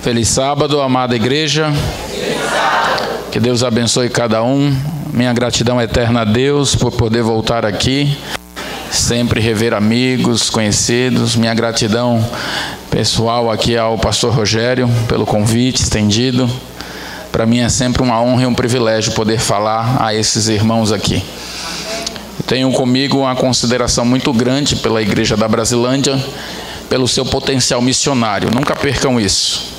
Feliz sábado, amada igreja. Que Deus abençoe cada um. Minha gratidão eterna a Deus por poder voltar aqui, sempre rever amigos, conhecidos. Minha gratidão pessoal aqui ao pastor Rogério pelo convite estendido. Para mim é sempre uma honra e um privilégio poder falar a esses irmãos aqui. Tenho comigo uma consideração muito grande pela Igreja da Brasilândia, pelo seu potencial missionário. Nunca percam isso.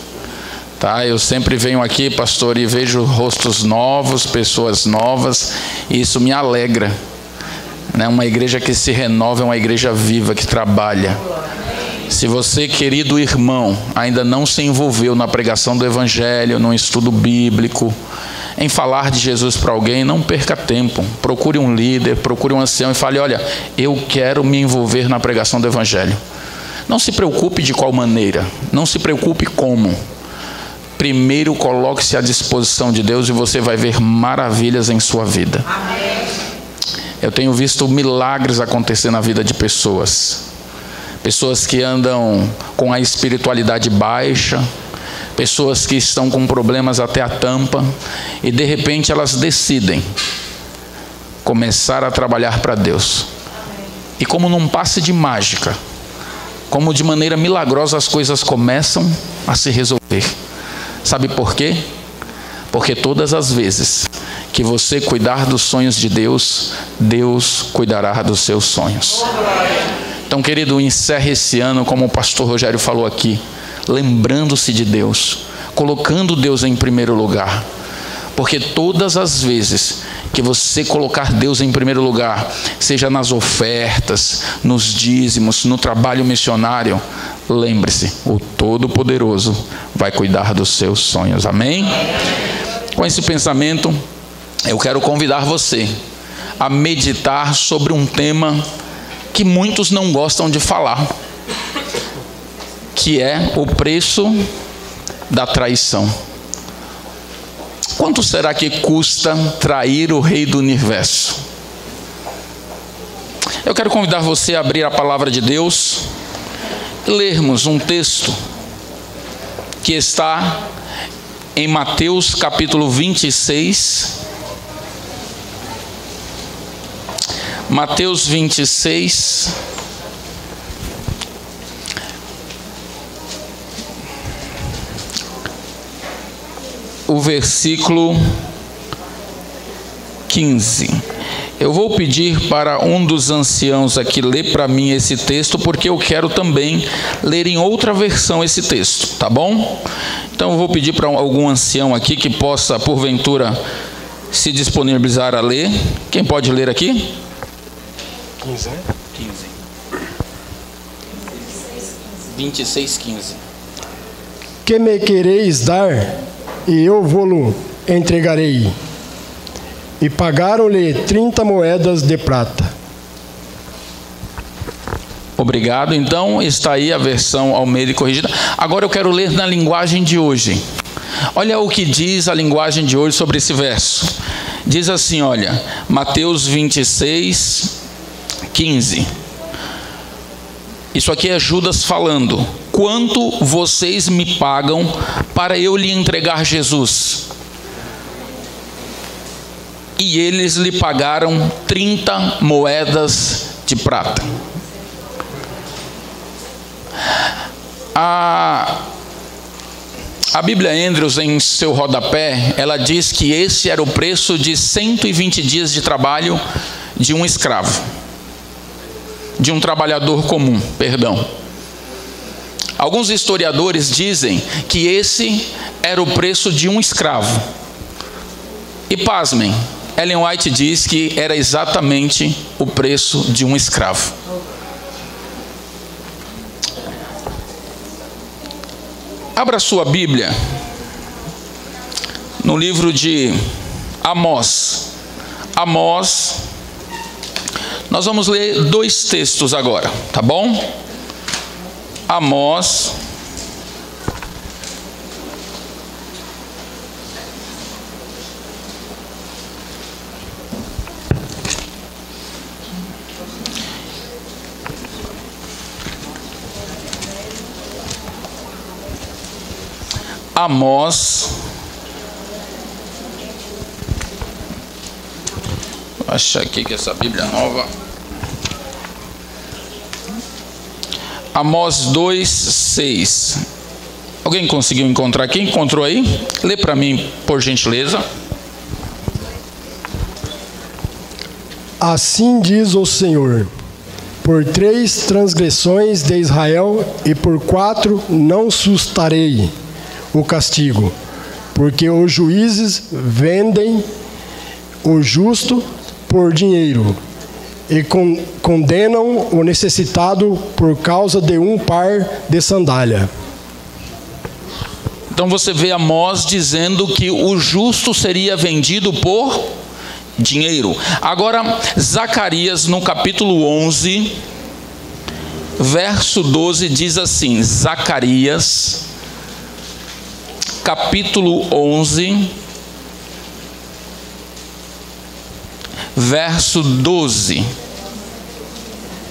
Tá? Eu sempre venho aqui, pastor, e vejo rostos novos, pessoas novas, e isso me alegra. Né? Uma igreja que se renova é uma igreja viva, que trabalha. Se você, querido irmão, ainda não se envolveu na pregação do Evangelho, no estudo bíblico, em falar de Jesus para alguém, não perca tempo. Procure um líder, procure um ancião e fale: olha, eu quero me envolver na pregação do Evangelho. Não se preocupe de qual maneira, não se preocupe como. Primeiro coloque-se à disposição de Deus e você vai ver maravilhas em sua vida. Amém. Eu tenho visto milagres acontecer na vida de pessoas. Pessoas que andam com a espiritualidade baixa, pessoas que estão com problemas até a tampa, e de repente elas decidem começar a trabalhar para Deus. E como num passe de mágica, como de maneira milagrosa as coisas começam a se resolver. Sabe por quê? Porque todas as vezes que você cuidar dos sonhos de Deus, Deus cuidará dos seus sonhos. Então, querido, encerre esse ano, como o pastor Rogério falou aqui, lembrando-se de Deus, colocando Deus em primeiro lugar. Porque todas as vezes que você colocar Deus em primeiro lugar, seja nas ofertas, nos dízimos, no trabalho missionário, lembre-se, o Todo-Poderoso vai cuidar dos seus sonhos. Amém? Com esse pensamento, eu quero convidar você a meditar sobre um tema que muitos não gostam de falar, que é o preço da traição. Quanto será que custa trair o Rei do Universo? Eu quero convidar você a abrir a palavra de Deus e lermos um texto que está em Mateus capítulo 26. Mateus 26. O versículo 15. Eu vou pedir para um dos anciãos aqui ler para mim esse texto, porque eu quero também ler em outra versão esse texto, tá bom? Então eu vou pedir para algum ancião aqui que possa, porventura, se disponibilizar a ler. Quem pode ler aqui? 15, né? 26:15. Que me quereis dar, e eu vou-lo entregarei. E pagaram-lhe 30 moedas de prata. Obrigado. Então está aí a versão Almeida corrigida. Agora eu quero ler na linguagem de hoje. Olha o que diz a linguagem de hoje sobre esse verso. Diz assim, olha, Mateus 26:15. Isso aqui é Judas falando: quanto vocês me pagam para eu lhe entregar Jesus? E eles lhe pagaram 30 moedas de prata. A Bíblia Andrews, em seu rodapé, ela diz que esse era o preço de 120 dias de trabalho de um escravo. De um trabalhador comum, perdão. Alguns historiadores dizem que esse era o preço de um escravo. E pasmem, Ellen White diz que era exatamente o preço de um escravo. Abra sua Bíblia no livro de Amós. Amós. Nós vamos ler 2 textos agora, tá bom? Amós. Amós. Vou achar aqui que essa Bíblia nova. Amós 2:6. Alguém conseguiu encontrar aqui? Encontrou aí? Lê para mim, por gentileza. Assim diz o Senhor: por 3 transgressões de Israel e por 4 não sustarei o castigo, porque os juízes vendem o justo por dinheiro e condenam o necessitado por causa de um par de sandália. Então você vê Amós dizendo que o justo seria vendido por dinheiro. Agora, Zacarias, no capítulo 11, verso 12, diz assim, Zacarias, capítulo 11, verso 12.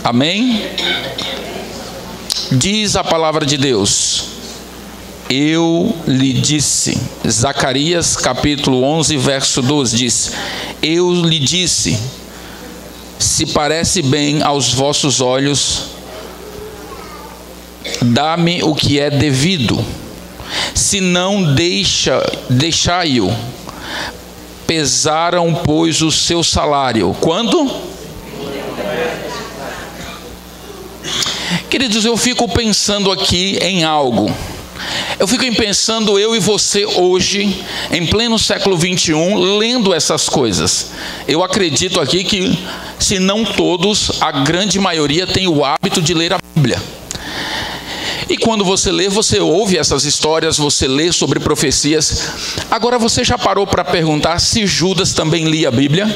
Amém? Diz a palavra de Deus: eu lhe disse, Zacarias capítulo 11, verso 12, diz: eu lhe disse, se parece bem aos vossos olhos, dá-me o que é devido, se não deixai-o. Pesaram, pois, o seu salário. Quando? Queridos, eu fico pensando aqui em algo. Eu fico pensando, eu e você hoje, em pleno século 21, lendo essas coisas. Eu acredito aqui que, se não todos, a grande maioria tem o hábito de ler a Bíblia. E quando você lê, você ouve essas histórias, você lê sobre profecias. Agora, você já parou para perguntar se Judas também lia a Bíblia?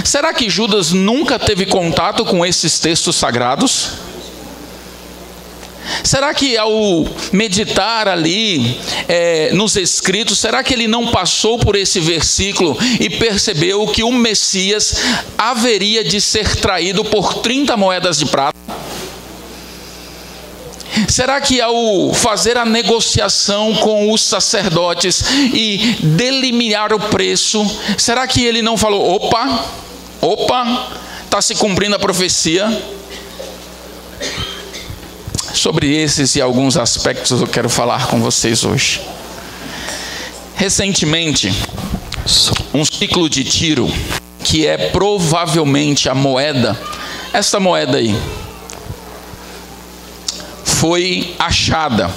Será que Judas nunca teve contato com esses textos sagrados? Será que ao meditar ali nos escritos, será que ele não passou por esse versículo e percebeu que o Messias haveria de ser traído por 30 moedas de prata? Será que ao fazer a negociação com os sacerdotes e delimitar o preço, será que ele não falou, opa, está se cumprindo a profecia? Sobre esses e alguns aspectos eu quero falar com vocês hoje. Recentemente, um ciclo de Tiro, que é provavelmente a moeda, esta moeda aí, foi achada.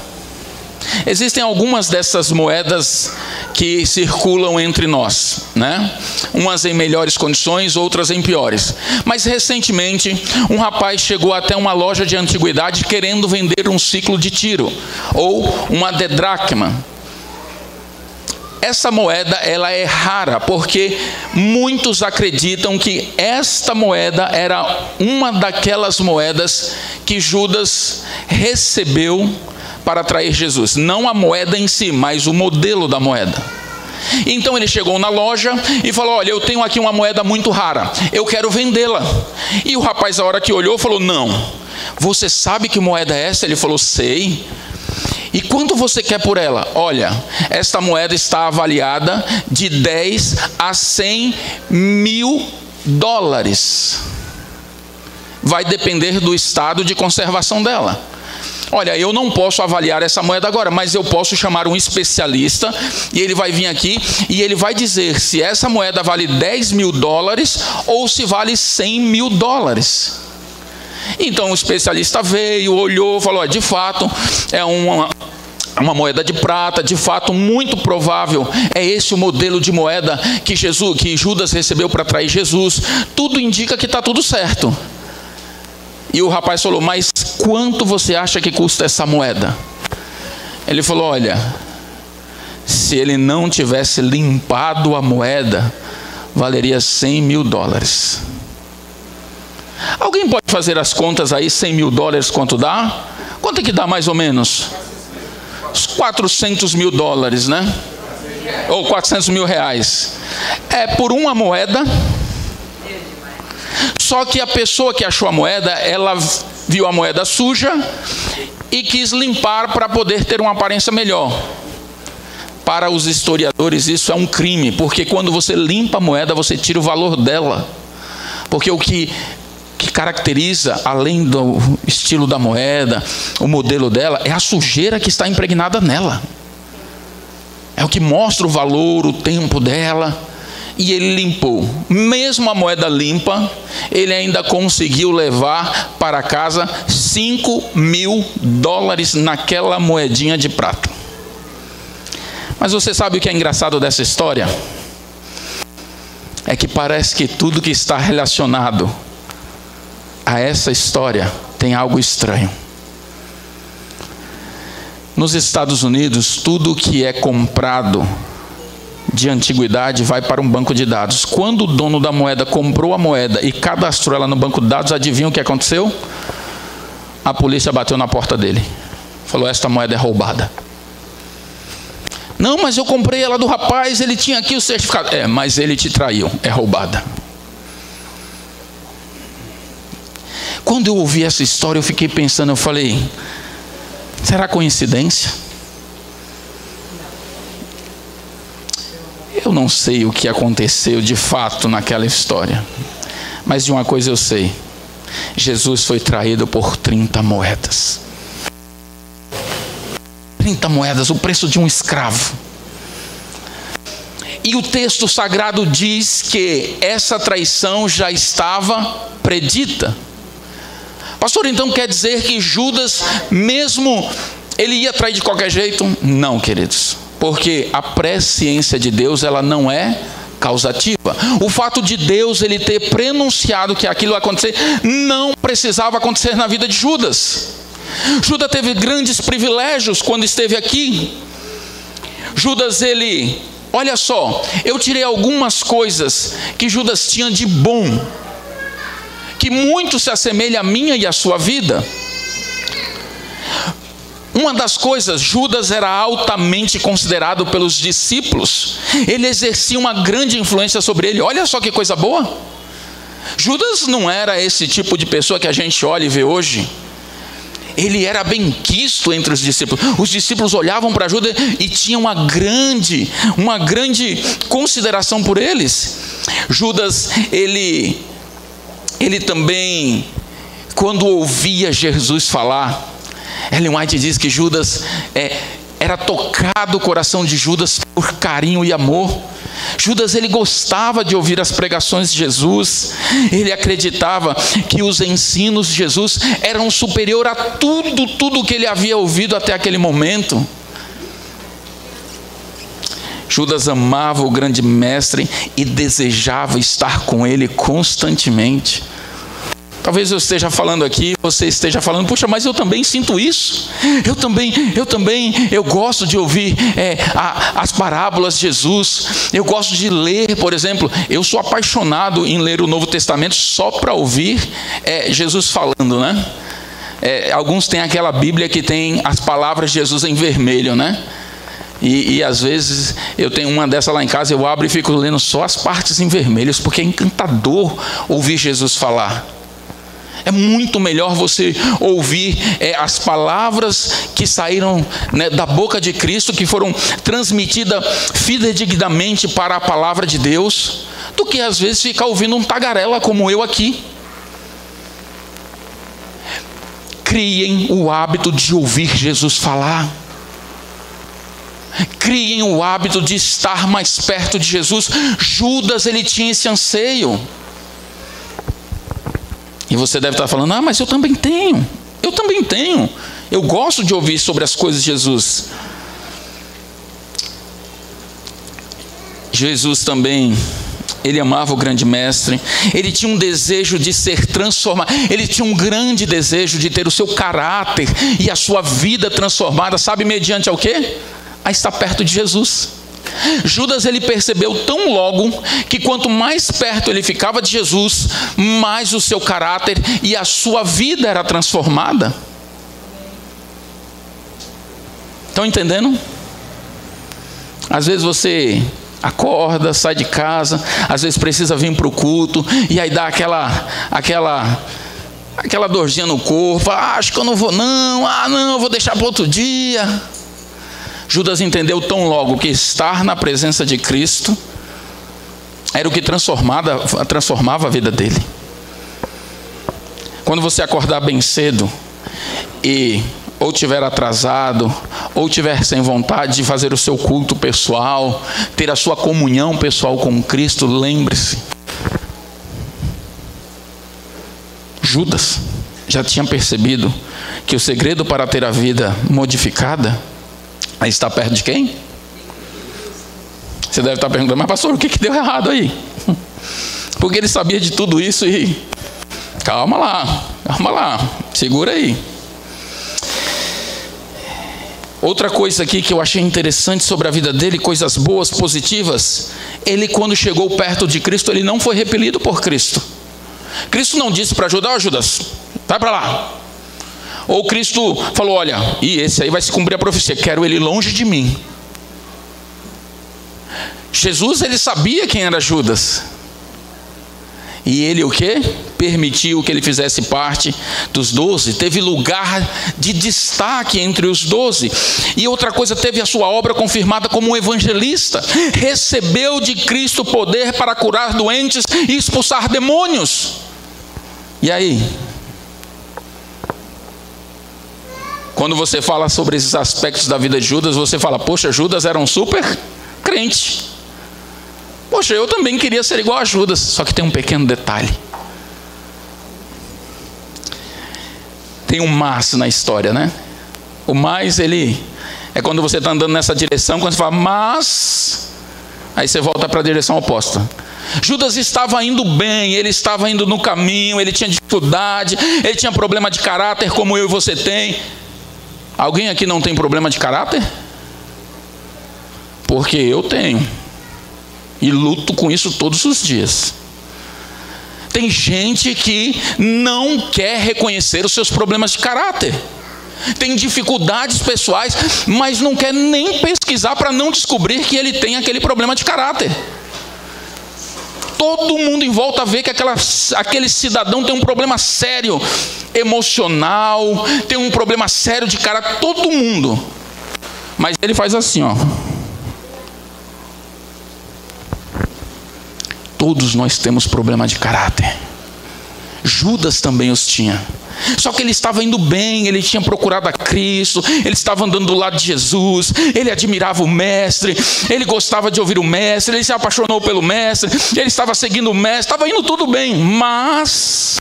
Existem algumas dessas moedas que circulam entre nós, né? Umas em melhores condições, outras em piores. Mas recentemente, um rapaz chegou até uma loja de antiguidade querendo vender um ciclo de Tiro, ou uma dedracma. Essa moeda, ela é rara, porque muitos acreditam que esta moeda era uma daquelas moedas que Judas recebeu para trair Jesus. Não a moeda em si, mas o modelo da moeda. Então ele chegou na loja e falou, olha, eu tenho aqui uma moeda muito rara, eu quero vendê-la. E o rapaz, a hora que olhou, falou, não. Você sabe que moeda é essa? Ele falou, sei. E quanto você quer por ela? Olha, esta moeda está avaliada de 10 a 100 mil dólares. Vai depender do estado de conservação dela. Olha, eu não posso avaliar essa moeda agora, mas eu posso chamar um especialista e ele vai vir aqui e ele vai dizer se essa moeda vale 10 mil dólares ou se vale 100 mil dólares. Então o especialista veio, olhou, falou, de fato é uma moeda de prata, de fato muito provável é esse o modelo de moeda que Judas recebeu para trair Jesus. Tudo indica que está tudo certo. E o rapaz falou, mas quanto você acha que custa essa moeda? Ele falou, olha, se ele não tivesse limpado a moeda, valeria 100 mil dólares. Alguém pode fazer as contas aí, 100 mil dólares quanto dá? Quanto é que dá mais ou menos? Uns 400 mil dólares, né? Ou 400 mil reais. É por uma moeda. Só que a pessoa que achou a moeda, ela viu a moeda suja e quis limpar para poder ter uma aparência melhor. Para os historiadores isso é um crime, porque quando você limpa a moeda, você tira o valor dela. Porque o que caracteriza, além do estilo da moeda, o modelo dela, é a sujeira que está impregnada nela. É o que mostra o valor, o tempo dela. E ele limpou. Mesmo a moeda limpa, ele ainda conseguiu levar para casa $5.000 naquela moedinha de prata. Mas você sabe o que é engraçado dessa história? É que parece que tudo que está relacionado a essa história tem algo estranho. Nos Estados Unidos, tudo que é comprado de antiguidade vai para um banco de dados. Quando o dono da moeda comprou a moeda e cadastrou ela no banco de dados, adivinha o que aconteceu? A polícia bateu na porta dele. Falou: esta moeda é roubada. Não, mas eu comprei ela do rapaz, ele tinha aqui o certificado. Mas ele te traiu, é roubada. Quando eu ouvi essa história, eu fiquei pensando, eu falei: será coincidência? Eu não sei o que aconteceu de fato naquela história, mas de uma coisa eu sei: Jesus foi traído por 30 moedas. 30 moedas, o preço de um escravo. E o texto sagrado diz que essa traição já estava predita. Pastor, então quer dizer que Judas, mesmo ele ia trair de qualquer jeito? Não, queridos. Porque a presciência de Deus, ela não é causativa. O fato de Deus ele ter prenunciado que aquilo ia acontecer, não precisava acontecer na vida de Judas. Judas teve grandes privilégios quando esteve aqui. Judas, olha só, eu tirei algumas coisas que Judas tinha de bom, que muito se assemelha à minha e à sua vida. Uma das coisas, Judas era altamente considerado pelos discípulos. Ele exercia uma grande influência sobre ele. Olha só que coisa boa. Judas não era esse tipo de pessoa que a gente olha e vê hoje. Ele era bem quisto entre os discípulos. Os discípulos olhavam para Judas e tinham uma grande consideração por eles. Judas, ele também, quando ouvia Jesus falar, Ellen White diz que Judas era tocado o coração de Judas por carinho e amor. Judas, ele gostava de ouvir as pregações de Jesus. Ele acreditava que os ensinos de Jesus eram superior a tudo que ele havia ouvido até aquele momento. Judas amava o grande mestre e desejava estar com ele constantemente. Talvez eu esteja falando aqui, você esteja falando: puxa, mas eu também sinto isso. Eu gosto de ouvir as parábolas de Jesus. Eu gosto de ler, por exemplo, eu sou apaixonado em ler o Novo Testamento só para ouvir Jesus falando, né? Alguns têm aquela Bíblia que tem as palavras de Jesus em vermelho, né? E às vezes eu tenho uma dessa lá em casa, eu abro e fico lendo só as partes em vermelho, porque é encantador ouvir Jesus falar. É muito melhor você ouvir as palavras que saíram, né, da boca de Cristo, que foram transmitidas fidedignamente para a palavra de Deus, do que às vezes ficar ouvindo um tagarela como eu aqui. Criem o hábito de ouvir Jesus falar. Criem o hábito de estar mais perto de Jesus. Judas, ele tinha esse anseio. E você deve estar falando: mas eu também tenho. Eu gosto de ouvir sobre as coisas de Jesus. Jesus também, ele amava o grande mestre. Ele tinha um desejo de ser transformado. Ele tinha um grande desejo de ter o seu caráter e a sua vida transformada. Sabe mediante ao quê? A estar perto de Jesus. Judas, ele percebeu tão logo que quanto mais perto ele ficava de Jesus, mais o seu caráter e a sua vida era transformada. Estão entendendo? Às vezes você acorda, sai de casa, às vezes precisa vir para o culto, e aí dá aquela aquela dorzinha no corpo, acho que eu não vou não, eu vou deixar para outro dia. Judas entendeu tão logo que estar na presença de Cristo era o que transformava a vida dele. Quando você acordar bem cedo e ou tiver atrasado, ou tiver sem vontade de fazer o seu culto pessoal, ter a sua comunhão pessoal com Cristo, lembre-se, Judas já tinha percebido que o segredo para ter a vida modificada está perto de quem? Você deve estar perguntando, mas pastor, o que deu errado aí? Porque ele sabia de tudo isso e... Calma lá, segura aí. Outra coisa aqui que eu achei interessante sobre a vida dele, coisas boas, positivas, ele quando chegou perto de Cristo, ele não foi repelido por Cristo. Cristo não disse para Judas, Judas, vai para lá. Ou Cristo falou, olha, e esse aí vai se cumprir a profecia, quero ele longe de mim. Jesus, ele sabia quem era Judas. E ele o quê? Permitiu que ele fizesse parte dos 12. Teve lugar de destaque entre os 12. E outra coisa, teve a sua obra confirmada como um evangelista. Recebeu de Cristo poder para curar doentes e expulsar demônios. E aí? Quando você fala sobre esses aspectos da vida de Judas, você fala, poxa, Judas era um super crente. Poxa, eu também queria ser igual a Judas, só que tem um pequeno detalhe. Tem um mas na história, né? O mas, ele é quando você está andando nessa direção, quando você fala, mas... Aí você volta para a direção oposta. Judas estava indo bem, ele estava indo no caminho, ele tinha dificuldade, ele tinha problema de caráter como eu e você tem. Alguém aqui não tem problema de caráter? Porque eu tenho. E luto com isso todos os dias. Tem gente que não quer reconhecer os seus problemas de caráter. Tem dificuldades pessoais, mas não quer nem pesquisar para não descobrir que ele tem aquele problema de caráter. Todo mundo em volta vê que aquele cidadão tem um problema sério, emocional, tem um problema sério de caráter, todo mundo. Mas ele faz assim, ó. Todos nós temos problema de caráter. Judas também os tinha. Só que ele estava indo bem, ele tinha procurado a Cristo, ele estava andando do lado de Jesus, ele admirava o mestre, ele gostava de ouvir o mestre, ele se apaixonou pelo mestre, ele estava seguindo o mestre, estava indo tudo bem, mas...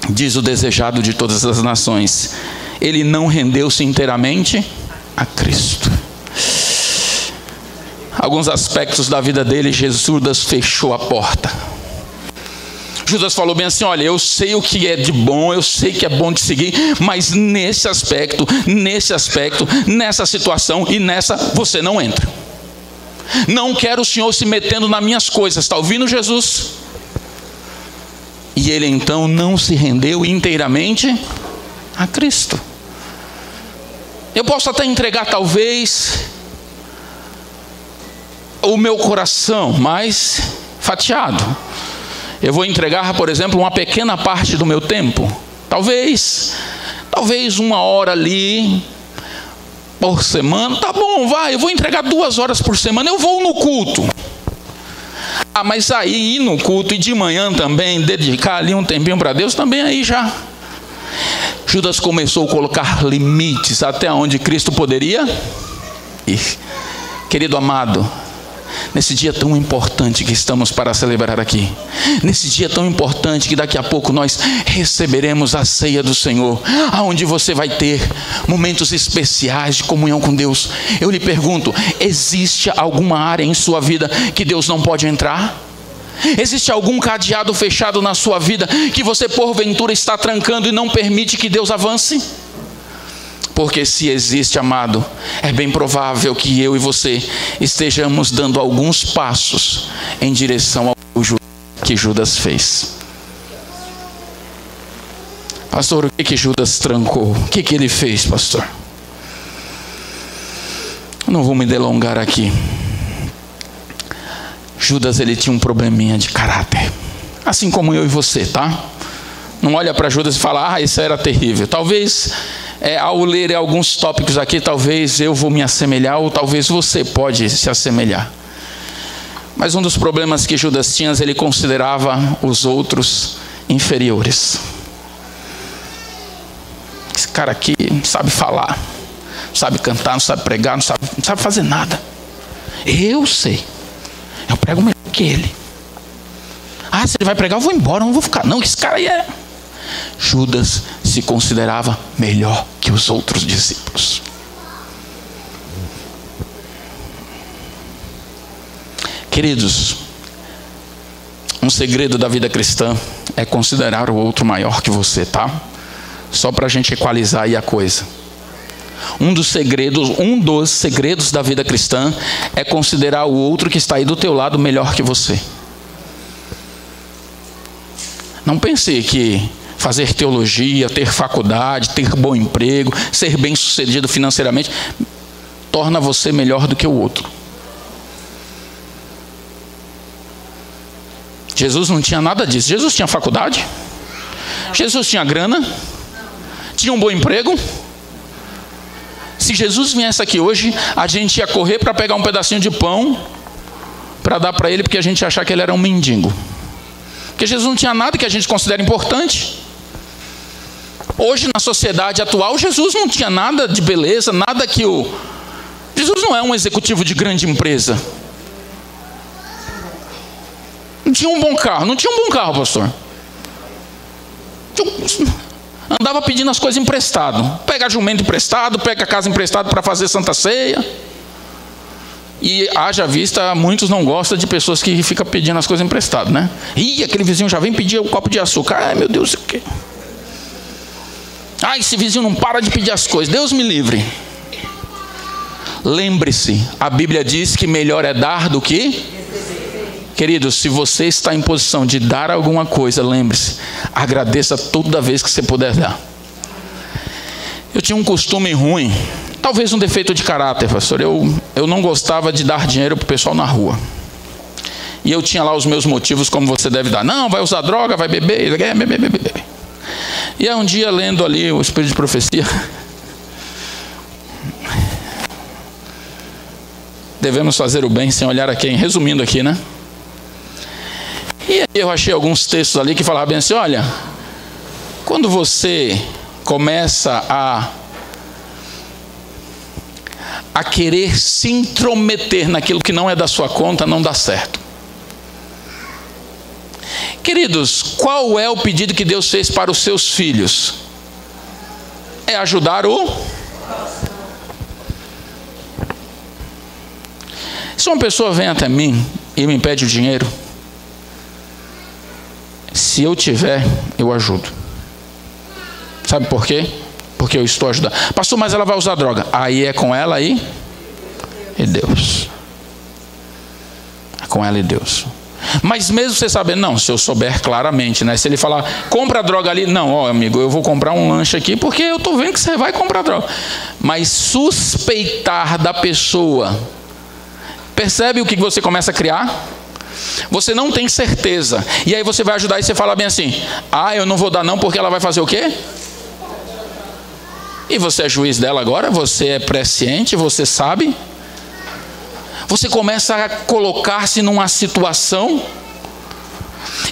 Diz o desejado de todas as nações, ele não rendeu-se inteiramente a Cristo. Alguns aspectos da vida dele, Judas fechou a porta. Judas falou bem assim, olha, eu sei o que é de bom, eu sei que é bom de seguir, mas nesse aspecto, nessa situação e nessa, você não entra. Não quero o Senhor se metendo nas minhas coisas, está ouvindo, Jesus? E ele então não se rendeu inteiramente a Cristo. Eu posso até entregar talvez o meu coração mais fatiado. Eu vou entregar, por exemplo, uma pequena parte do meu tempo. Talvez 1 hora ali por semana. Tá bom, vai, eu vou entregar 2 horas por semana. Eu vou no culto. Ah, mas aí ir no culto e de manhã também dedicar ali um tempinho para Deus, também aí já. Judas começou a colocar limites até onde Cristo poderia ir. Querido amado, nesse dia tão importante que estamos para celebrar aqui, nesse dia tão importante que daqui a pouco nós receberemos a ceia do Senhor, aonde você vai ter momentos especiais de comunhão com Deus. Eu lhe pergunto, existe alguma área em sua vida que Deus não pode entrar? Existe algum cadeado fechado na sua vida que você porventura está trancando e não permite que Deus avance? Porque se existe, amado, é bem provável que eu e você estejamos dando alguns passos em direção ao que Judas fez. Pastor, o que Judas trancou? O que ele fez, pastor? Não vou me delongar aqui. Judas, ele tinha um probleminha de caráter. assim como eu e você, tá? Não olha para Judas e fala, isso era terrível. Talvez, ao ler alguns tópicos aqui, talvez eu vou me assemelhar, ou talvez você pode se assemelhar. Mas um dos problemas que Judas tinha, ele considerava os outros inferiores. Esse cara aqui não sabe falar, não sabe cantar, não sabe pregar, não sabe fazer nada. Eu sei, eu prego melhor que ele. Se ele vai pregar, eu vou embora, não vou ficar. Não, esse cara aí é... Judas se considerava melhor que os outros discípulos. Queridos, um segredo da vida cristã é considerar o outro maior que você, tá? Só para a gente equalizar aí a coisa. Um dos segredos da vida cristã é considerar o outro que está aí do teu lado melhor que você. Não pense que fazer teologia, ter faculdade, ter bom emprego, ser bem sucedido financeiramente, torna você melhor do que o outro. Jesus não tinha nada disso. Jesus tinha faculdade? Jesus tinha grana? Tinha um bom emprego? Se Jesus viesse aqui hoje, a gente ia correr para pegar um pedacinho de pão para dar para ele, porque a gente ia achar que ele era um mendigo. Porque Jesus não tinha nada que a gente considera importante. Hoje, na sociedade atual, Jesus não tinha nada de beleza, nada que o... Jesus não é um executivo de grande empresa. Não tinha um bom carro, pastor. Andava pedindo as coisas emprestado. Pega jumento emprestado, pega a casa emprestado para fazer Santa Ceia. E haja vista, muitos não gostam de pessoas que ficam pedindo as coisas emprestadas, né? Aquele vizinho já vem pedir um copo de açúcar. Ai, meu Deus, o quê? Esse vizinho não para de pedir as coisas. Deus me livre. Lembre-se, a Bíblia diz que melhor é dar do que... Queridos, se você está em posição de dar alguma coisa, lembre-se, agradeça toda vez que você puder dar. Eu tinha um costume ruim, talvez um defeito de caráter, pastor. Eu não gostava de dar dinheiro para o pessoal na rua. E eu tinha lá os meus motivos, como você deve dar. Não, vai usar droga, vai beber. E aí um dia, lendo ali o Espírito de Profecia, devemos fazer o bem sem olhar a quem. Resumindo aqui, né? E aí eu achei alguns textos ali que falavam bem assim, olha, quando você começa a querer se intrometer naquilo que não é da sua conta, não dá certo. Queridos, qual é o pedido que Deus fez para os seus filhos? É ajudar Se uma pessoa vem até mim e me pede o dinheiro, se eu tiver, eu ajudo. Sabe por quê? Porque eu estou ajudando. Pastor, mas ela vai usar droga. Aí é com ela e Deus. É com ela e Deus. Mas mesmo você sabendo, não, se eu souber claramente, né? Se ele falar, compra droga ali. Não, amigo, eu vou comprar um lanche aqui porque eu estou vendo que você vai comprar droga. Mas suspeitar da pessoa. Percebe o que você começa a criar? Você não tem certeza. E aí você vai ajudar e você fala bem assim, eu não vou dar não porque ela vai fazer o quê? E você é juiz dela agora? Você é presciente? Você sabe? Você começa a colocar-se numa situação.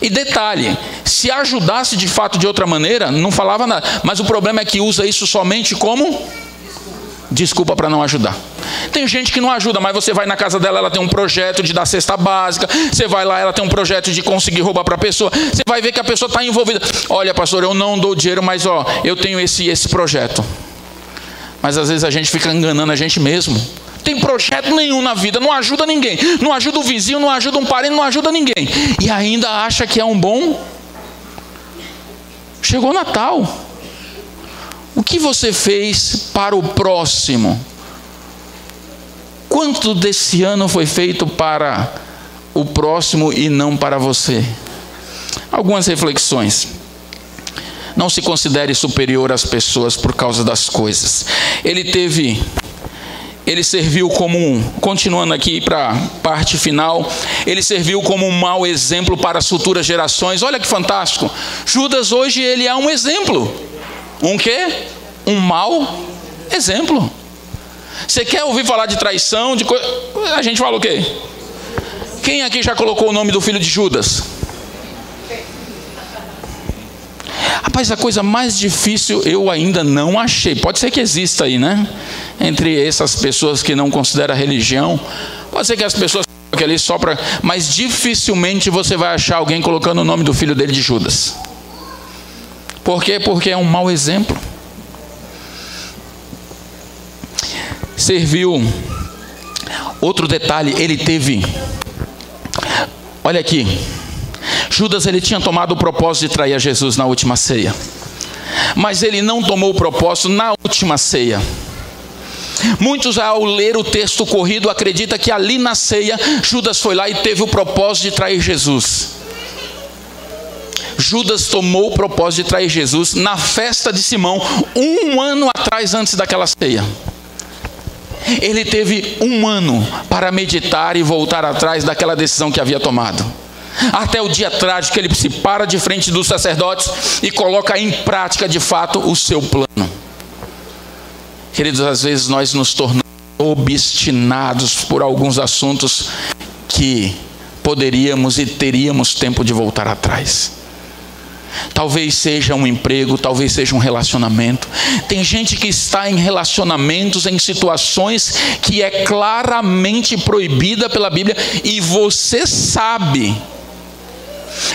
E detalhe, se ajudasse de fato de outra maneira, não falava nada. Mas o problema é que usa isso somente como desculpa para não ajudar. Tem gente que não ajuda, mas você vai na casa dela, ela tem um projeto de dar cesta básica. Você vai lá, ela tem um projeto de conseguir roubar para a pessoa. Você vai ver que a pessoa está envolvida. Olha, pastor, eu não dou dinheiro, mas eu tenho esse projeto. Mas às vezes a gente fica enganando a gente mesmo. Tem projeto nenhum na vida, não ajuda ninguém. Não ajuda o vizinho, não ajuda um parente, não ajuda ninguém. E ainda acha que é um bom. Chegou Natal. O que você fez para o próximo? Quanto desse ano foi feito para o próximo e não para você? Algumas reflexões. Não se considere superior às pessoas por causa das coisas. Ele teve ele serviu como continuando aqui para a parte final, ele serviu como um mau exemplo para as futuras gerações. Olha que fantástico. Judas hoje ele é um exemplo. Um quê? Um mau exemplo. Você quer ouvir falar de traição? A gente fala o quê? Quem aqui já colocou o nome do filho de Judas? Rapaz, a coisa mais difícil eu ainda não achei. Pode ser que exista aí, né? Entre essas pessoas que não consideram a religião, pode ser que as pessoas coloquem ali só para... Mas dificilmente você vai achar alguém colocando o nome do filho dele de Judas. Por quê? Porque é um mau exemplo. Serviu. Outro detalhe, ele teve... Olha aqui. Judas ele tinha tomado o propósito de trair a Jesus na última ceia. Mas ele não tomou o propósito na última ceia. Muitos, ao ler o texto corrido, acreditam que ali na ceia, Judas foi lá e teve o propósito de trair Jesus. Judas tomou o propósito de trair Jesus na festa de Simão, 1 ano atrás, antes daquela ceia. Ele teve 1 ano para meditar e voltar atrás daquela decisão que havia tomado. Até o dia trágico que ele se para de frente dos sacerdotes e coloca em prática de fato o seu plano. Queridos, às vezes nós nos tornamos obstinados por alguns assuntos que poderíamos e teríamos tempo de voltar atrás. Talvez seja um emprego, talvez seja um relacionamento. Tem gente que está em relacionamentos, em situações que é claramente proibida pela Bíblia e você sabe.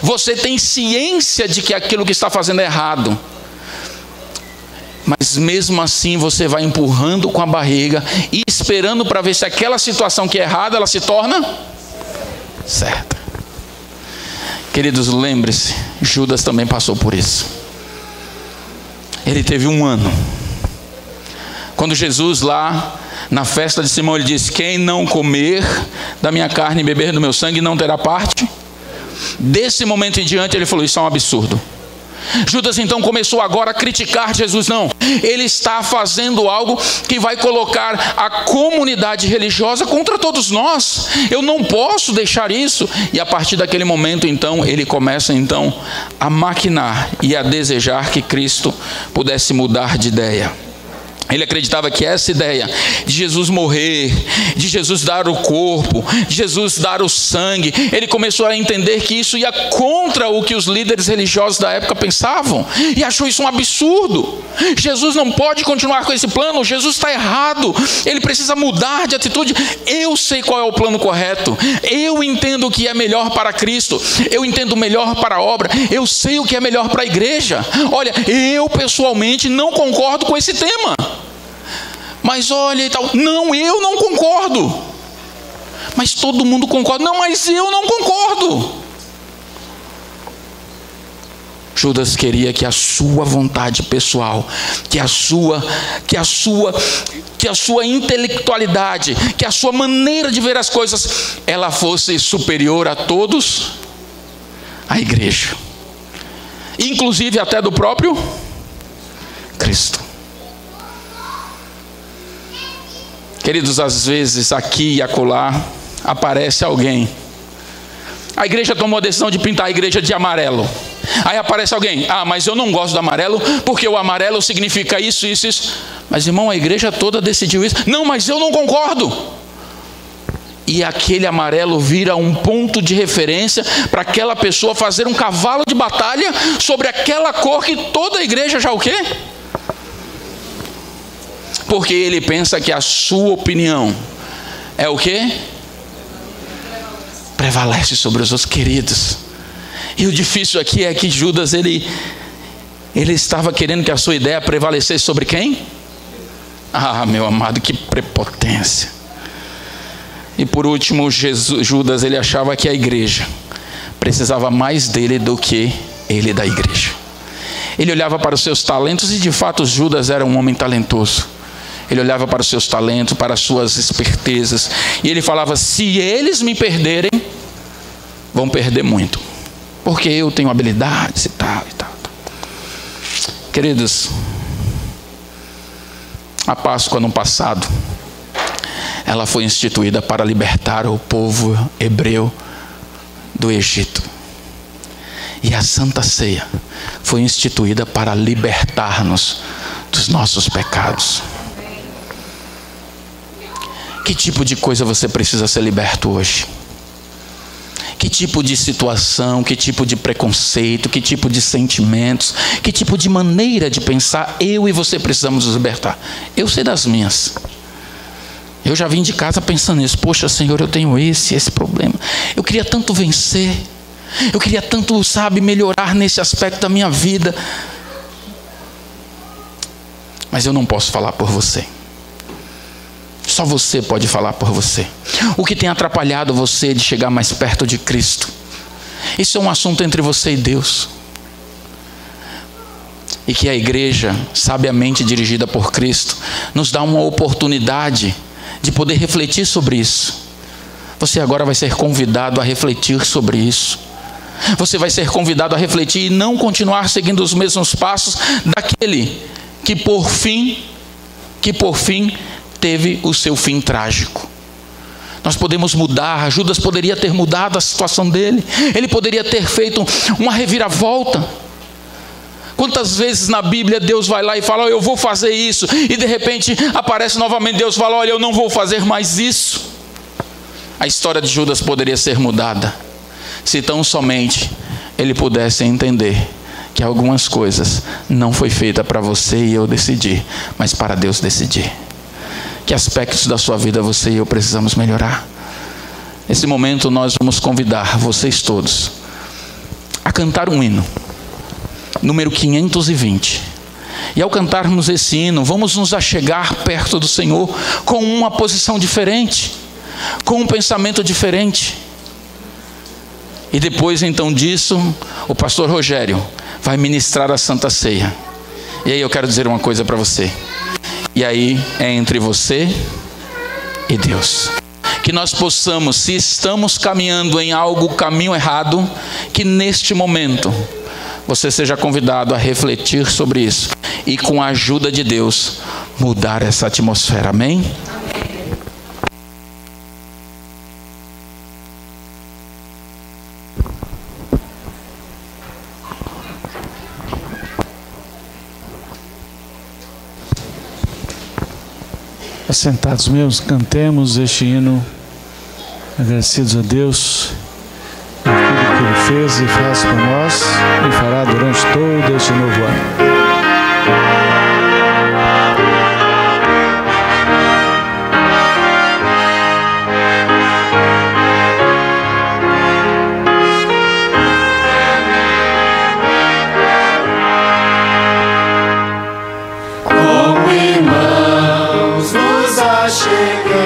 Você tem ciência de que aquilo que está fazendo é errado. Mas mesmo assim você vai empurrando com a barriga e esperando para ver se aquela situação que é errada, ela se torna certa. Queridos, lembre-se, Judas também passou por isso. Ele teve 1 ano. Quando Jesus lá na festa de Simão, ele disse: quem não comer da minha carne e beber do meu sangue não terá parte. Desse momento em diante ele falou: isso é um absurdo. Judas então começou agora a criticar Jesus. Não, ele está fazendo algo que vai colocar a comunidade religiosa contra todos nós. Eu não posso deixar isso. E a partir daquele momento então, ele começa então a maquinar e a desejar que Cristo pudesse mudar de ideia. Ele acreditava que essa ideia de Jesus morrer, de Jesus dar o corpo, de Jesus dar o sangue, ele começou a entender que isso ia contra o que os líderes religiosos da época pensavam, e achou isso um absurdo. Jesus não pode continuar com esse plano, Jesus está errado, ele precisa mudar de atitude. Eu sei qual é o plano correto, eu entendo o que é melhor para Cristo, eu entendo o melhor para a obra, eu sei o que é melhor para a igreja. Olha, eu pessoalmente não concordo com esse tema. Mas olha e tal, não, eu não concordo. Mas todo mundo concorda. Não, mas eu não concordo. Judas queria que a sua vontade pessoal, que a sua intelectualidade, que a sua maneira de ver as coisas, ela fosse superior a todos, a igreja, inclusive até do próprio Cristo. Queridos, às vezes aqui e acolá aparece alguém. A igreja tomou a decisão de pintar a igreja de amarelo. Aí aparece alguém: ah, mas eu não gosto do amarelo porque o amarelo significa isso, isso, isso. Mas irmão, a igreja toda decidiu isso. Não, mas eu não concordo. E aquele amarelo vira um ponto de referência para aquela pessoa fazer um cavalo de batalha sobre aquela cor que toda a igreja já o quê? Porque ele pensa que a sua opinião é o quê? Prevalece sobre os outros. Queridos, e o difícil aqui é que Judas, ele estava querendo que a sua ideia prevalecesse sobre quem? Ah, meu amado, que prepotência. E por último, Judas, ele achava que a igreja precisava mais dele do que ele da igreja. Ele olhava para os seus talentos, e de fato Judas era um homem talentoso. Ele olhava para os seus talentos, para as suas espertezas, e ele falava: se eles me perderem, vão perder muito, porque eu tenho habilidades e tal e tal. Queridos, a Páscoa no passado ela foi instituída para libertar o povo hebreu do Egito. E a Santa Ceia foi instituída para libertar-nos dos nossos pecados. Que tipo de coisa você precisa ser liberto hoje? Que tipo de situação, que tipo de preconceito, que tipo de sentimentos, que tipo de maneira de pensar eu e você precisamos nos libertar? Eu sei das minhas. Eu já vim de casa pensando nisso. Poxa, Senhor, eu tenho esse problema. Eu queria tanto vencer. Eu queria tanto, melhorar nesse aspecto da minha vida. Mas eu não posso falar por você. Só você pode falar por você. O que tem atrapalhado você de chegar mais perto de Cristo? Isso é um assunto entre você e Deus. E que a igreja, sabiamente dirigida por Cristo, nos dá uma oportunidade de poder refletir sobre isso. Você agora vai ser convidado a refletir sobre isso. Você vai ser convidado a refletir e não continuar seguindo os mesmos passos daquele que por fim teve o seu fim trágico. Nós podemos mudar. Judas poderia ter mudado a situação dele. Ele poderia ter feito uma reviravolta. Quantas vezes na Bíblia Deus vai lá e fala, eu vou fazer isso, e de repente aparece novamente Deus fala, olha, eu não vou fazer mais isso. A história de Judas poderia ser mudada se tão somente ele pudesse entender que algumas coisas não foi feita para você e eu decidir, mas para Deus decidir. Que aspectos da sua vida você e eu precisamos melhorar? Nesse momento nós vamos convidar vocês todos a cantar um hino, número 520. E ao cantarmos esse hino, vamos nos achegar perto do Senhor com uma posição diferente, com um pensamento diferente. E depois então disso, o pastor Rogério vai ministrar a Santa Ceia. E aí eu quero dizer uma coisa para você. E aí é entre você e Deus. Que nós possamos, se estamos caminhando em caminho errado, que neste momento você seja convidado a refletir sobre isso e com a ajuda de Deus mudar essa atmosfera. Amém? Assentados mesmos, cantemos este hino, agradecidos a Deus por tudo que Ele fez e faz por nós e fará durante todo este novo ano.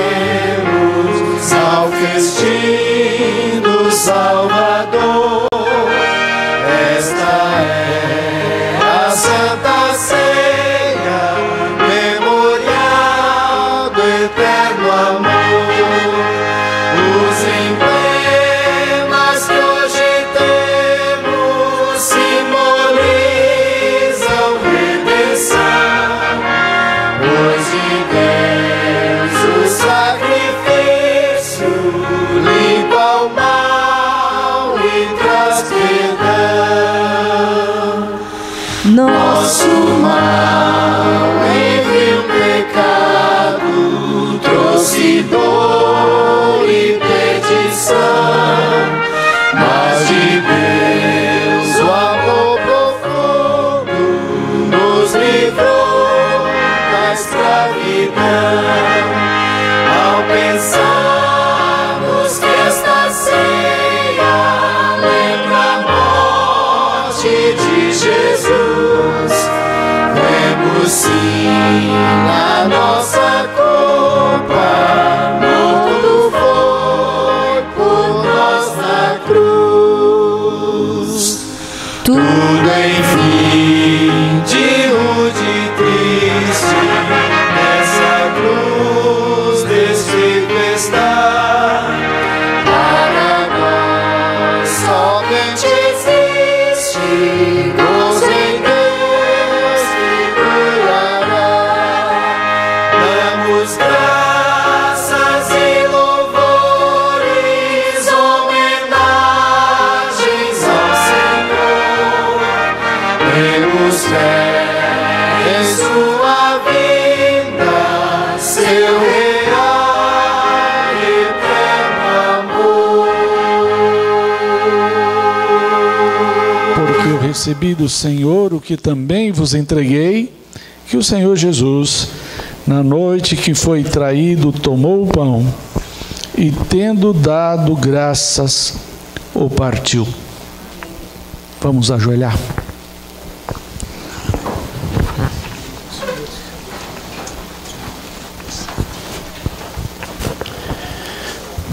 Cheguemos ao festim do Salvador. Esta é a Santa Ceia, memorial do eterno amor. Os emblemas que hoje temos simbolizam redenção, pois de Deus o sacrifício limpa o mal e traz perdão. Nosso mal e vil pecado trouxe dor e perdição, mas de Deus o amor profundo nos livrou da escravidão. Ao pensarmos que esta ceia lembra a morte de Jesus, vemos sim a nossa culpa, morto foi por nós na cruz. Tudo enfim de rude e triste, essa cruz recebi do Senhor o que também vos entreguei, que o Senhor Jesus, na noite que foi traído, tomou o pão e, tendo dado graças, o partiu. Vamos ajoelhar.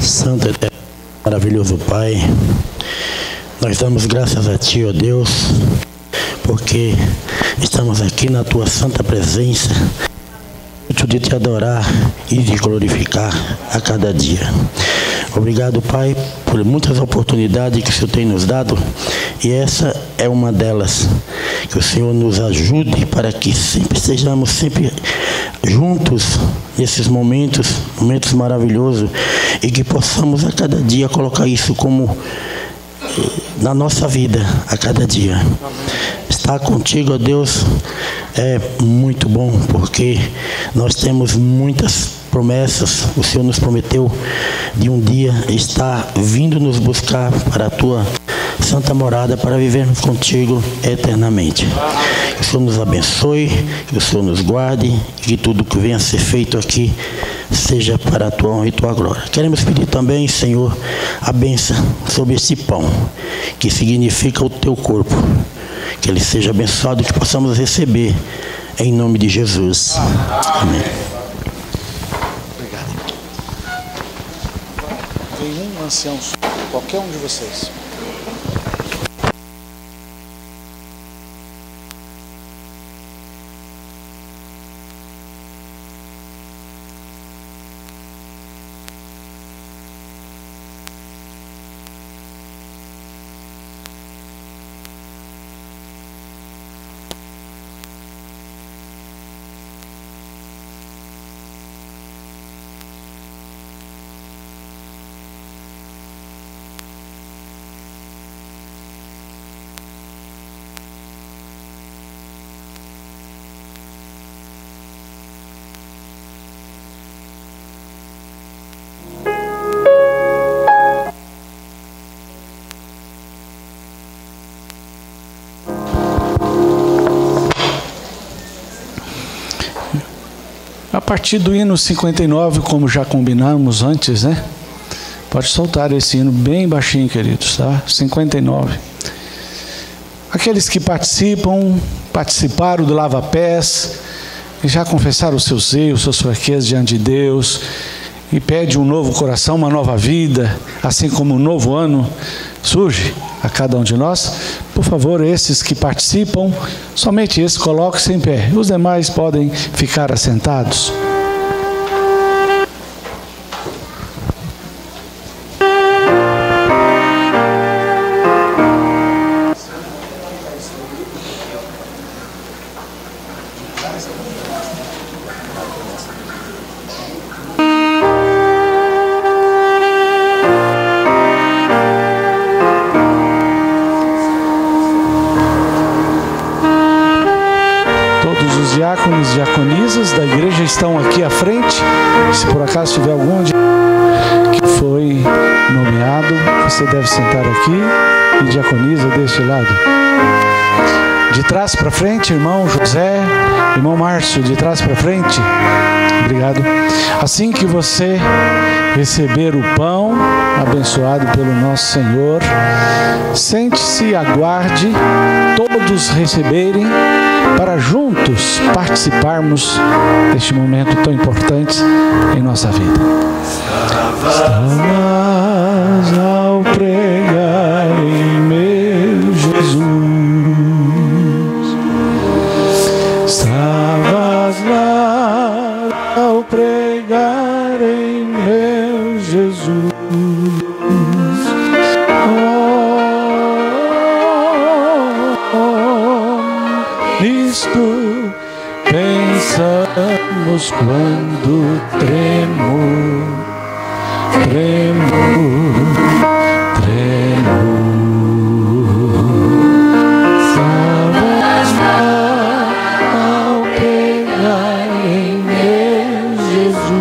Santo, eterno, maravilhoso Pai, nós damos graças a Ti, ó Deus, porque estamos aqui na Tua santa presença, de Te adorar e de glorificar a cada dia. Obrigado, Pai, por muitas oportunidades que o Senhor tem nos dado, e essa é uma delas. Que o Senhor nos ajude para que sempre estejamos juntos nesses momentos maravilhosos, e que possamos a cada dia colocar isso como na nossa vida, a cada dia. Estar contigo, ó Deus, é muito bom, porque nós temos muitas promessas. O Senhor nos prometeu de um dia estar vindo nos buscar para a Tua santa morada, para vivermos contigo eternamente. Que o Senhor nos abençoe, que o Senhor nos guarde, e que tudo que venha a ser feito aqui seja para a Tua honra e Tua glória. Queremos pedir também, Senhor, a bênção sobre esse pão, que significa o Teu corpo. Que ele seja abençoado e que possamos receber em nome de Jesus. Amém. Obrigado. Vem um ancião, qualquer um de vocês. A partir do hino 59, como já combinamos antes, né? Pode soltar esse hino bem baixinho, queridos, tá? 59. Aqueles que participaram do lava-pés, e já confessaram os seus erros, suas fraquezas diante de Deus, e pede um novo coração, uma nova vida, assim como um novo ano surge a cada um de nós. Por favor, esses que participam, somente esses, coloquem-se em pé. Os demais podem ficar assentados. Diáconos e diaconisas da igreja estão aqui à frente. Se por acaso tiver algum que foi nomeado, você deve sentar aqui, e diaconisa deste lado. De trás para frente, irmão José, irmão Márcio, de trás para frente. Obrigado. Assim que você receber o pão abençoado pelo nosso Senhor, sente-se e aguarde todos receberem, para juntos participarmos deste momento tão importante em nossa vida. Estavas ao pregar em meu Jesus, estavas lá ao pregar em meu Jesus. Nisto pensamos quando tremo. Estavas lá ao pegar em meu Jesus.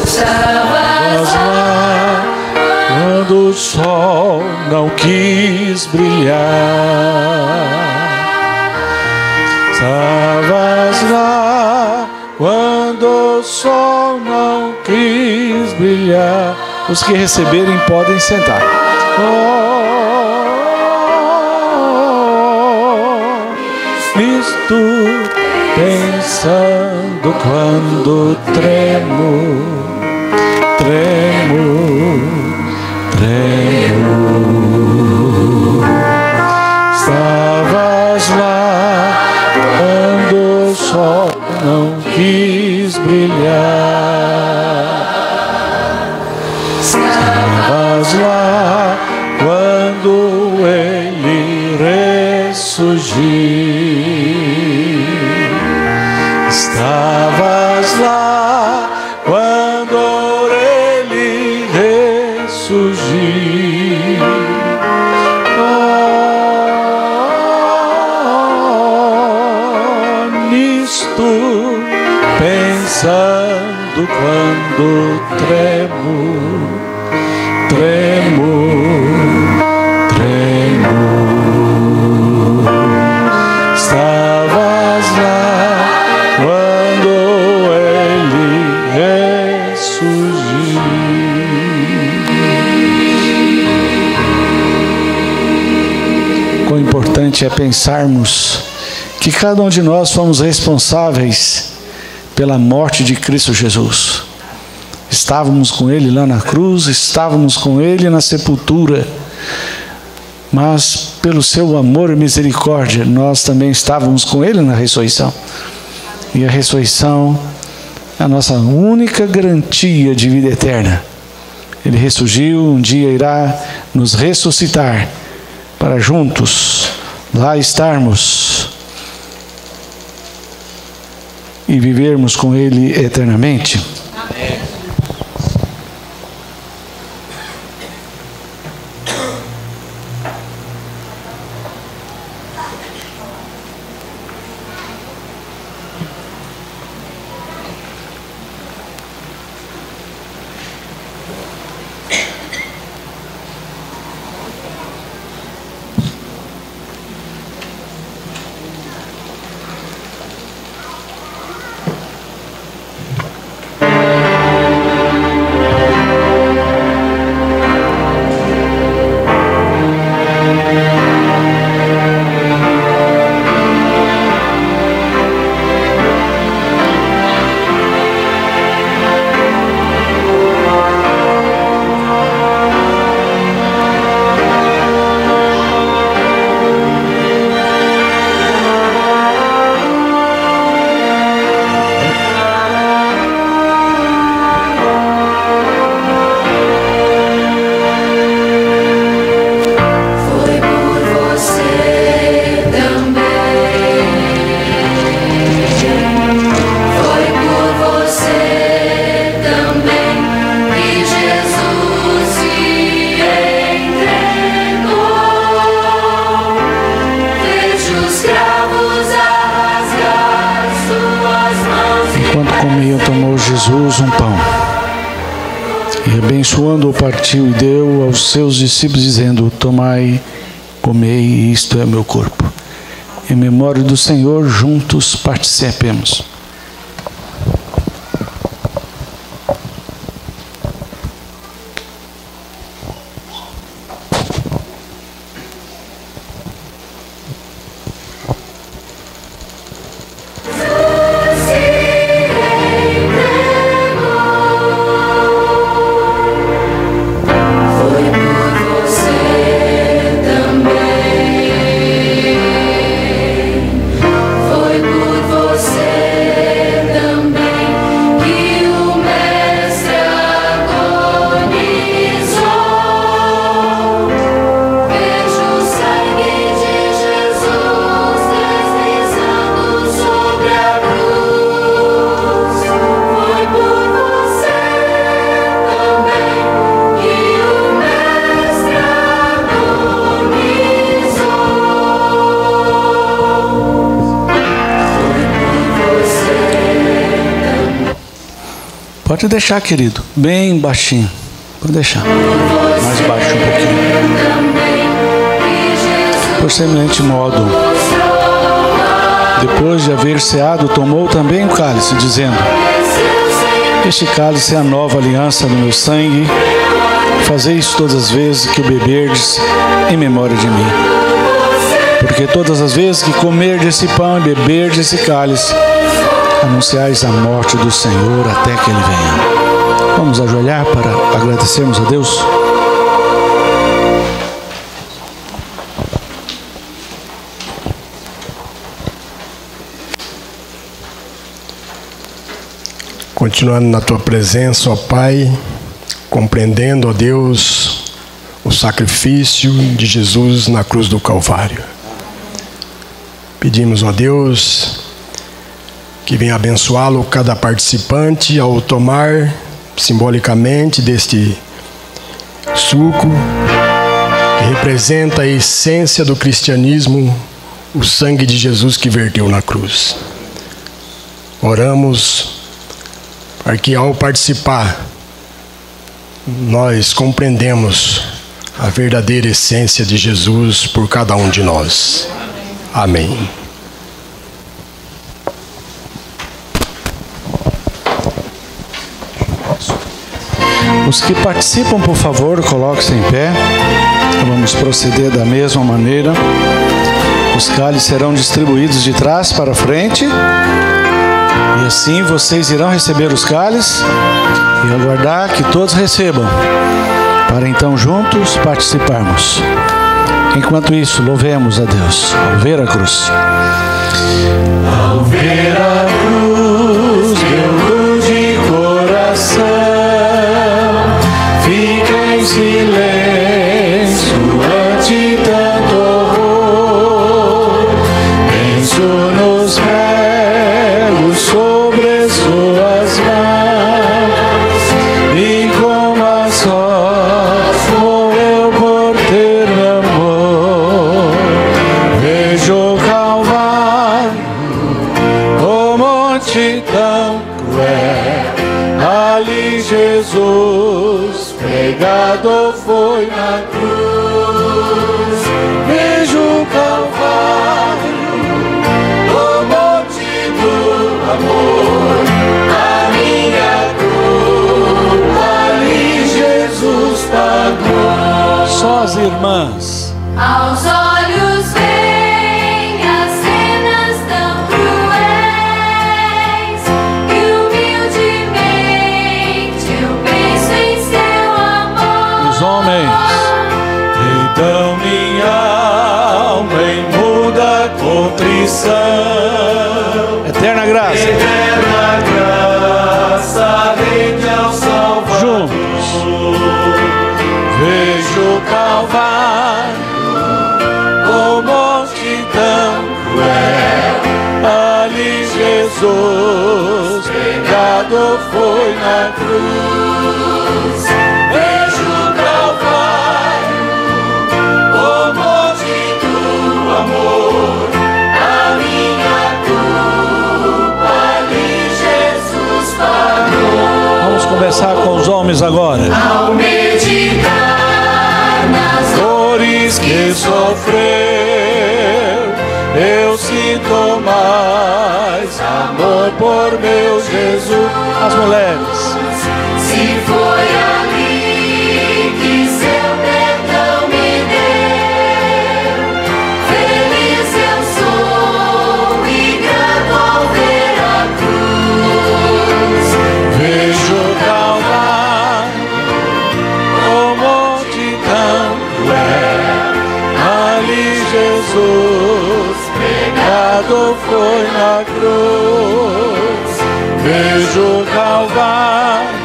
Estavas lá quando o sol não quis brilhar. Estavas lá quando o sol não quis brilhar. Os que receberem podem sentar. Nisto pensando quando tremo. Estavas lá quando o sol não quis brilhar. Estavas lá quando ele ressurgiu. Estavas lá quando ele ressurgiu. Nisto pensando quando tremo. Estavas lá quando ele ressurgiu. Quão importante é pensarmos que cada um de nós fomos responsáveis pela morte de Cristo Jesus. Estávamos com Ele lá na cruz, estávamos com Ele na sepultura, mas pelo seu amor e misericórdia, nós também estávamos com Ele na ressurreição. E a ressurreição é a nossa única garantia de vida eterna. Ele ressurgiu, um dia irá nos ressuscitar, para juntos lá estarmos e vivermos com Ele eternamente. Amém. Abençoando-o, partiu e deu aos seus discípulos, dizendo: tomai, comei, isto é meu corpo. Em memória do Senhor, juntos participemos. Pode deixar, querido, bem baixinho. Pode deixar. Mais baixo um pouquinho. por semelhante modo, depois de haver ceado, tomou também o cálice, dizendo: este cálice é a nova aliança no meu sangue. Fazei isso todas as vezes que o beberdes em memória de mim. Porque todas as vezes que comerdes esse pão e beberdes esse cálice, anunciais a morte do Senhor até que Ele venha. Vamos ajoelhar para agradecermos a Deus. Continuando na Tua presença, ó Pai, compreendendo, ó Deus, o sacrifício de Jesus na cruz do Calvário. Pedimos, ó Deus, que venha abençoá-lo cada participante ao tomar simbolicamente deste suco, que representa a essência do cristianismo, o sangue de Jesus que verteu na cruz. Oramos para que ao participar, nós compreendemos a verdadeira essência de Jesus por cada um de nós. Amém. Os que participam, por favor, coloquem-se em pé. Vamos proceder da mesma maneira. Os cálices serão distribuídos de trás para frente. E assim vocês irão receber os cálices e aguardar que todos recebam, para então juntos participarmos. Enquanto isso, louvemos a Deus. Ao ver a cruz. Ao ver a cruz, meu rude coração fica em silêncio ante tanto horror. Penso nos pregos sobre suas mãos e como a sós morreu por ter amor. Vejo o Calvário, o monte tão cruel, ali Jesus pregado foi na cruz. Vejo o Calvário, o monte do amor, a minha culpa ali Jesus pagou. Só as irmãs. Aos olhos vêm as cenas tão cruéis e humildemente eu penso em seu amor. Os homens. Então minha alma em muda contrição. Eterna graça. Eterna graça rende ao Salvador. Juntos. Vejo o Calvário, o monte tão cruel, ali Jesus pregado foi na cruz. Vejo o Calvário, o monte do amor, a minha culpa ali Jesus pagou. Vamos conversar com os homens agora. Ao meditar nas Dores que sofreu, eu sinto mais amor por meu Jesus. As mulheres. se foi ali que seu perdão me deu. Feliz eu sou e grato ao ver a cruz. Vejo o Calvário, o monte tão cruel, ali Jesus pregado foi na cruz. Vejo o Calvário,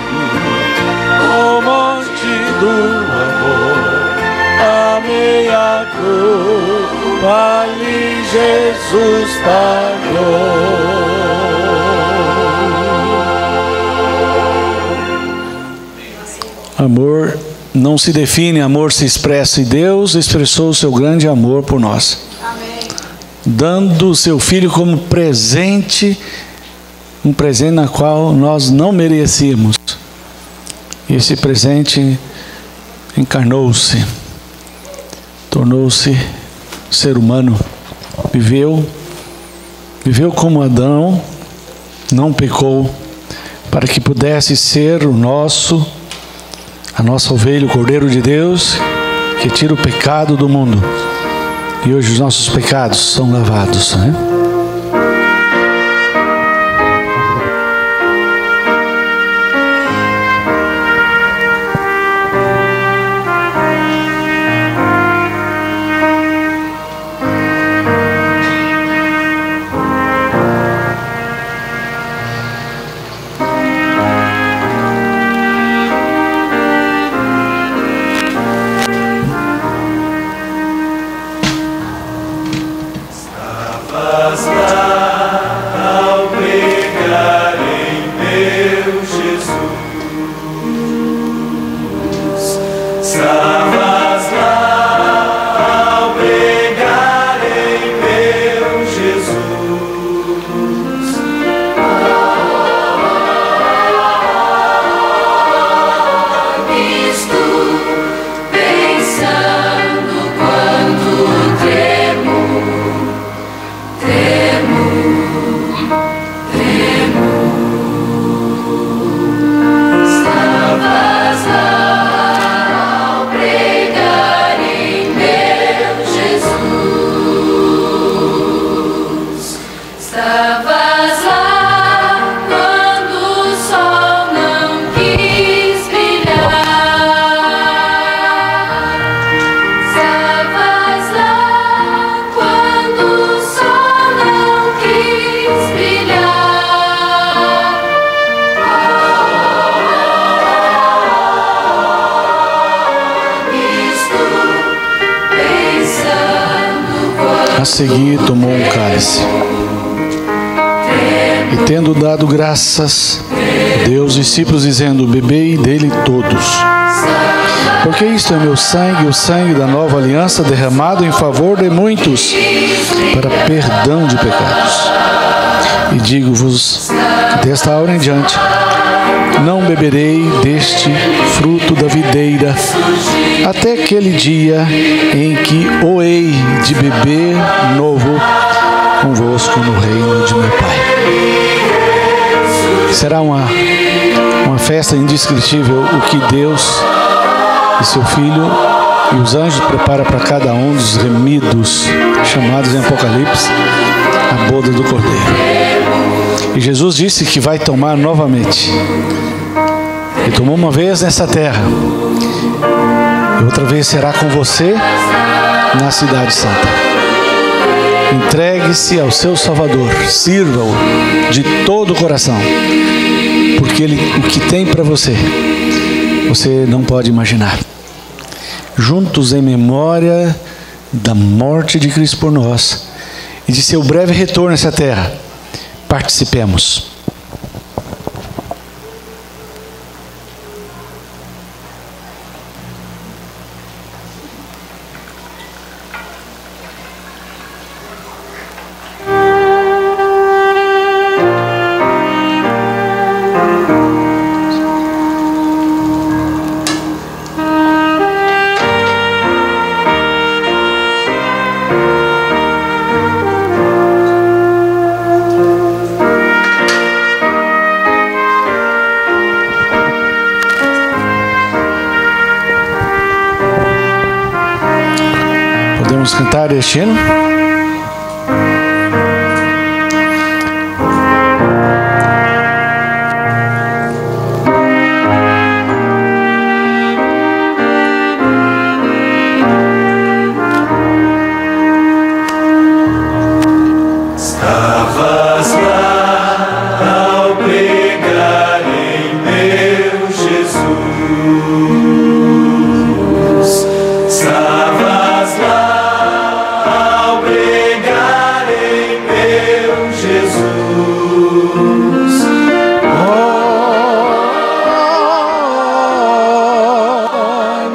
o monte do amor, a minha culpa ali Jesus pagou. Amor não se define, amor se expressa, e Deus expressou o seu grande amor por nós, dando o seu Filho como presente, um presente na qual nós não merecíamos. Esse presente encarnou-se, tornou-se ser humano, viveu como Adão, não pecou, para que pudesse ser a nossa ovelha, o Cordeiro de Deus, que tira o pecado do mundo. E hoje os nossos pecados são lavados, né? A seguir tomou um cálice e, tendo dado graças, deu aos discípulos, dizendo: bebei dele todos, porque isto é meu sangue, o sangue da nova aliança, derramado em favor de muitos para perdão de pecados. E digo-vos que desta hora em diante não beberei deste fruto da videira, até aquele dia em que o hei de beber novo convosco no reino de meu Pai. Será uma festa indescritível o que Deus e seu Filho e os anjos preparam para cada um dos remidos, chamados em Apocalipse a boda do Cordeiro. E Jesus disse que vai tomar novamente. Ele tomou uma vez nessa terra, e outra vez será com você na cidade santa. Entregue-se ao seu Salvador, sirva-o de todo o coração, porque o que tem para você, você não pode imaginar. Juntos em memória da morte de Cristo por nós e de seu breve retorno a essa terra, participemos. Podemos cantar este hino? Estavas lá ao pregar em meu Jesus. Estavas lá ao pregar em meu Jesus.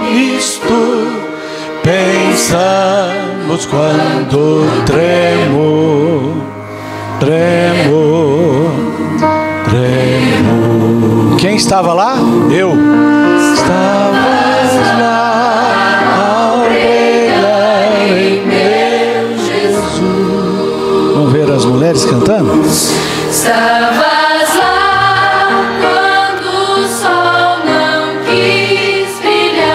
Nisto pensamos quando tremo. Quem estava lá? Eu. Estavas lá ao pregar em meu mulheres cantando? Estavas lá quando o sol não quis brilhar.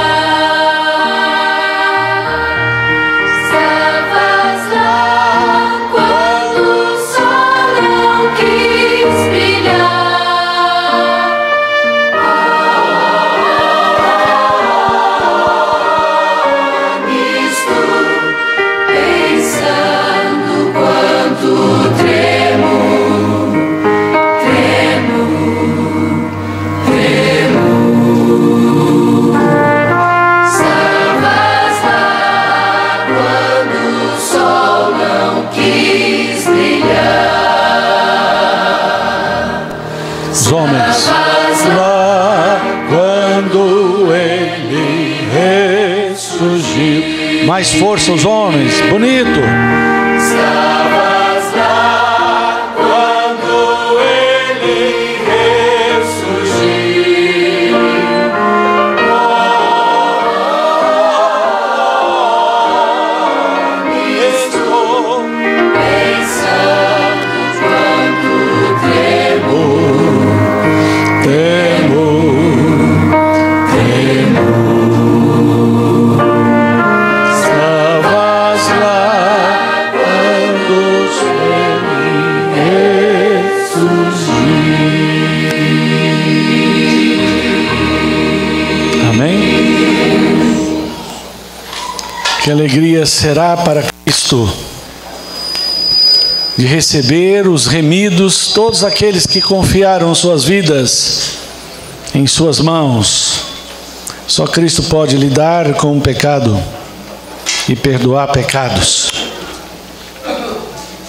Estavas lá quando o sol não quis brilhar. Nisto pensando quanto tremo. Estavas lá quando o sol não quis brilhar. Os homens. Lá quando ele ressurgiu. Mais força os homens. Bonito. Estavas lá quando ele ressurgiu. Estou pensando quanto tremo. Estavas lá quando ressurgiu. Amém? Que alegria será para Cristo de receber os remidos, todos aqueles que confiaram suas vidas em suas mãos. Só Cristo pode lidar com o pecado e perdoar pecados.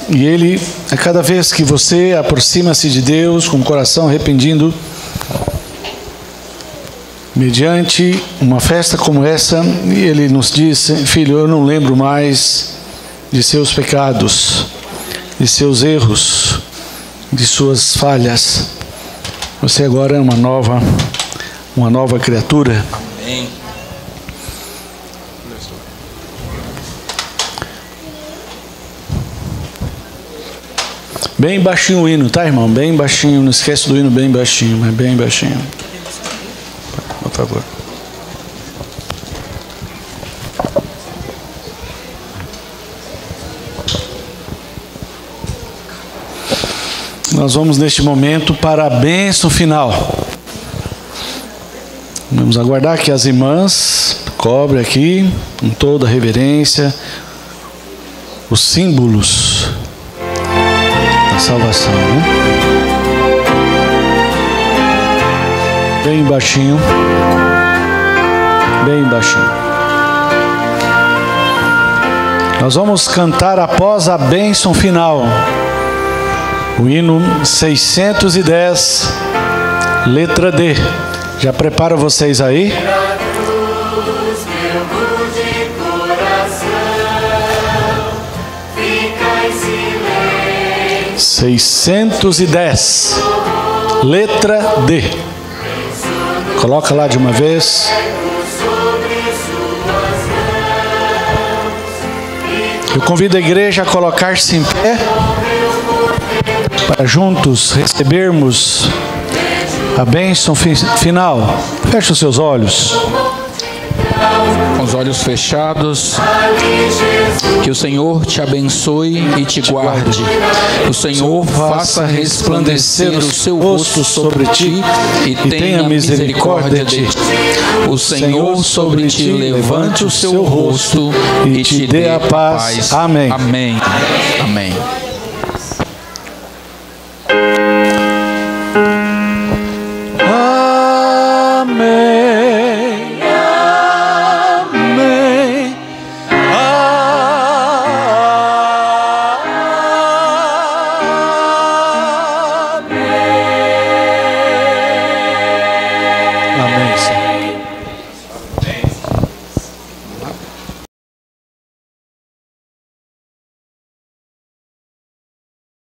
E Ele, a cada vez que você aproxima-se de Deus com o coração arrependido, mediante uma festa como essa, Ele nos diz: filho, eu não lembro mais de seus pecados, de seus erros, de suas falhas. Você agora é uma nova criatura. Amém. Bem baixinho o hino, tá, irmão? Bem baixinho, não esquece do hino bem baixinho, mas bem baixinho. Por favor. Nós vamos neste momento para a bênção final. Vamos aguardar que as irmãs cobrem aqui, com toda a reverência, os símbolos da salvação, né? Bem baixinho. Bem baixinho. Nós vamos cantar após a bênção final o hino 610, letra D. Já prepara vocês aí. 610, letra D. Coloca lá de uma vez. Eu convido a igreja a colocar-se em pé para juntos recebermos a bênção final. Feche os seus olhos. Com os olhos fechados, que o Senhor te abençoe e te guarde. O Senhor faça resplandecer o seu rosto sobre ti e tenha misericórdia de ti. O Senhor sobre ti levante o seu rosto e te dê a paz. Amém. Amém. Amém.